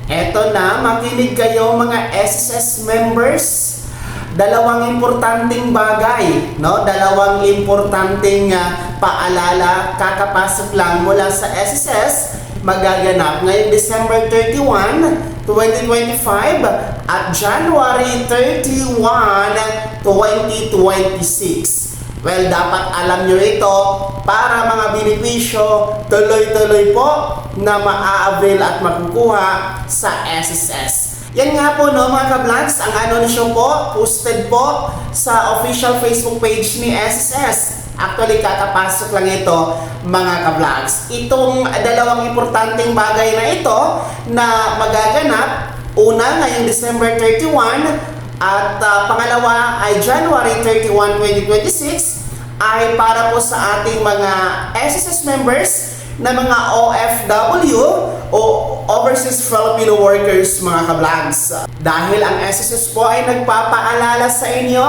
Eto na, makinig kayo mga SSS members. Dalawang importanteng bagay, no? Dalawang importanteng paalala, kakapasok lang mula sa SSS, magaganap ngayong December 31, 2025 at January 31, 2026. Well, dapat alam nyo ito para mga benepisyo tuloy-tuloy po na maa-avail at makukuha sa SSS. Yan nga po no mga ka-vlogs, ang anunsyo po, posted po sa official Facebook page ni SSS. Actually, kakapasok lang ito mga ka-vlogs. Itong dalawang importanteng bagay na ito na magaganap, una ngayong December 31 at pangalawa ay January 31, 2026 ay para po sa ating mga SSS members na mga OFW o Overseas Filipino Workers mga ka-vlogs. Dahil ang SSS po ay nagpapaalala sa inyo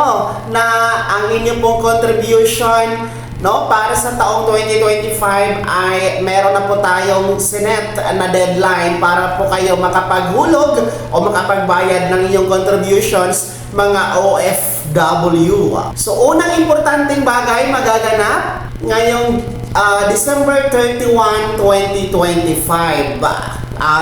na ang inyong pong contribution para sa taong 2025 ay meron na po tayong sinet na deadline para po kayo makapaghulog o makapagbayad ng inyong contributions mga OFW. So unang importanteng bagay magaganap ngayong December 31, 2025.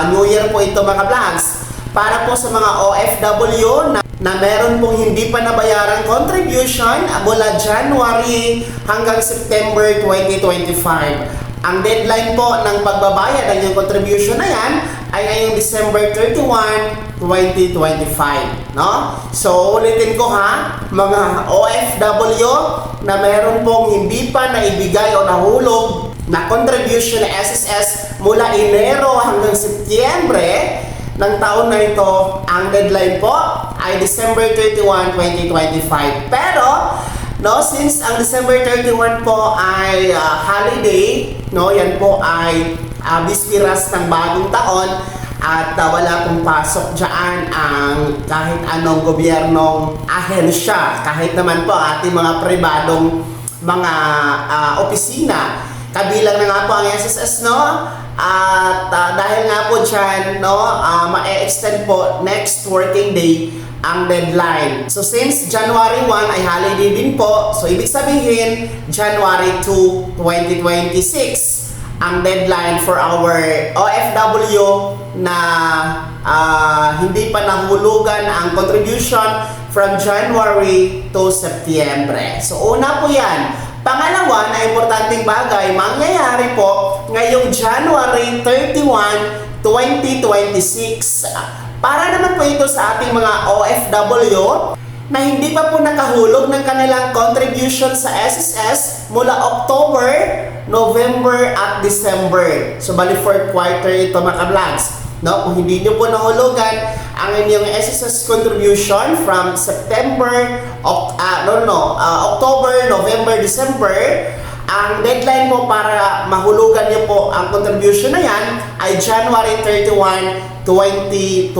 New Year po ito mga vlogs. Para po sa mga OFW na meron pong hindi pa nabayarang contribution mula January hanggang September 2025. Ang deadline po ng pagbabayad ng yung contribution na yan ay ngayong December 31, 2025. No? So ulitin ko ha, mga OFW na meron pong hindi pa naibigay o nahulog na contribution na SSS mula Enero hanggang Setyembre ng taon na ito, ang deadline po ay December 31, 2025. Pero, since ang December 31 po ay holiday, yan po ay bispiras ng bagong taon at wala pong pasok dyan ang kahit anong gobyernong ahensya, kahit naman po ating mga pribadong mga opisina. Kabilang na nga po ang SSS, at dahil nga po dyan, ma-extend po next working day ang deadline. So since January 1 ay holiday din po, so ibig sabihin January 2, 2026 ang deadline for our OFW na hindi pa nahulugan ang contribution from January to September. So una po yan. Pangalawa na importanteng bagay, mangyayari po ngayong January 31, 2026. Para naman po ito sa ating mga OFW na hindi pa po nakahulog ng kanilang contribution sa SSS mula October, November at December. So bali 4th quarter ito mga ka-vlogs. Kung hindi nyo po nahulugan ang inyong SSS contribution from September, October, November, December, ang deadline po para mahulugan nyo po ang contribution na yan ay January 31, 2026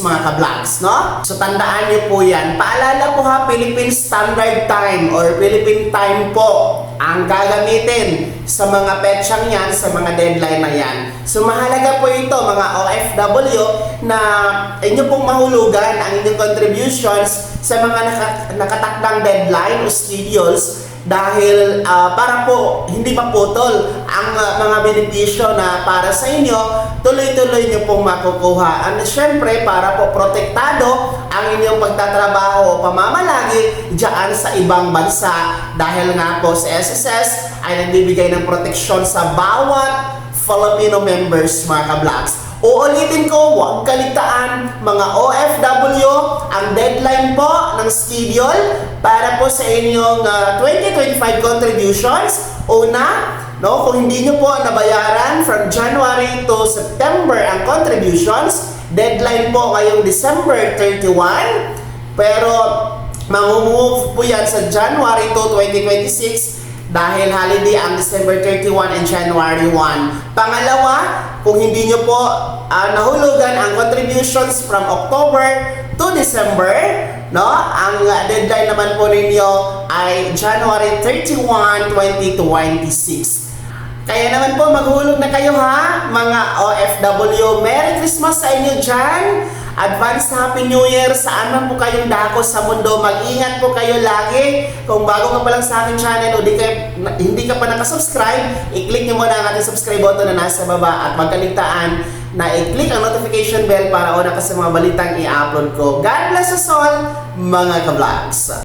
mga ka-vlogs, So tandaan nyo po yan. Paalala po ha, Philippine Standard Time or Philippine Time po ang gagamitin sa mga petsang yan, sa mga deadline na yan. So mahalaga po ito mga OFW na inyo pong mahulugan ang inyong contributions sa mga nakatakdang deadline o schedules dahil para po hindi maputol ang mga benepisyo na para sa inyo, tuloy-tuloy nyo pong makukuha. And syempre, para po protektado ang inyong pagtatrabaho o pamamalagi dyan sa ibang bansa dahil nga po sa SSS ay nagbibigay ng proteksyon sa bawat Filipino members mga ka-vlogs. Uulitin ko, huwag kaligtaan mga OFW, ang deadline po ng schedule para po sa inyong 2025 contributions. Una, kung hindi nyo po nabayaran from January to September ang contributions, deadline po ngayong December 31, pero mamumove po yan sa January 2, 2026 dahil holiday ang December 31 and January 1. Pangalawa, kung hindi nyo po nahulugan ang contributions from October to December, ang deadline naman po ninyo ay January 31, 2026. Kaya naman po, maghulog na kayo ha, mga OFW. Merry Christmas sa inyo dyan. Advance Happy New Year. Saan man po kayong dako sa mundo, mag-ingat po kayo lagi. Kung bago ka pa lang sa aking channel o hindi ka pa nakasubscribe, i-click nyo muna ang ating subscribe button na nasa baba at magkaligtaan na i-click ang notification bell para una ka sa mga balitang i-upload ko. God bless us all, mga ka-vlogs!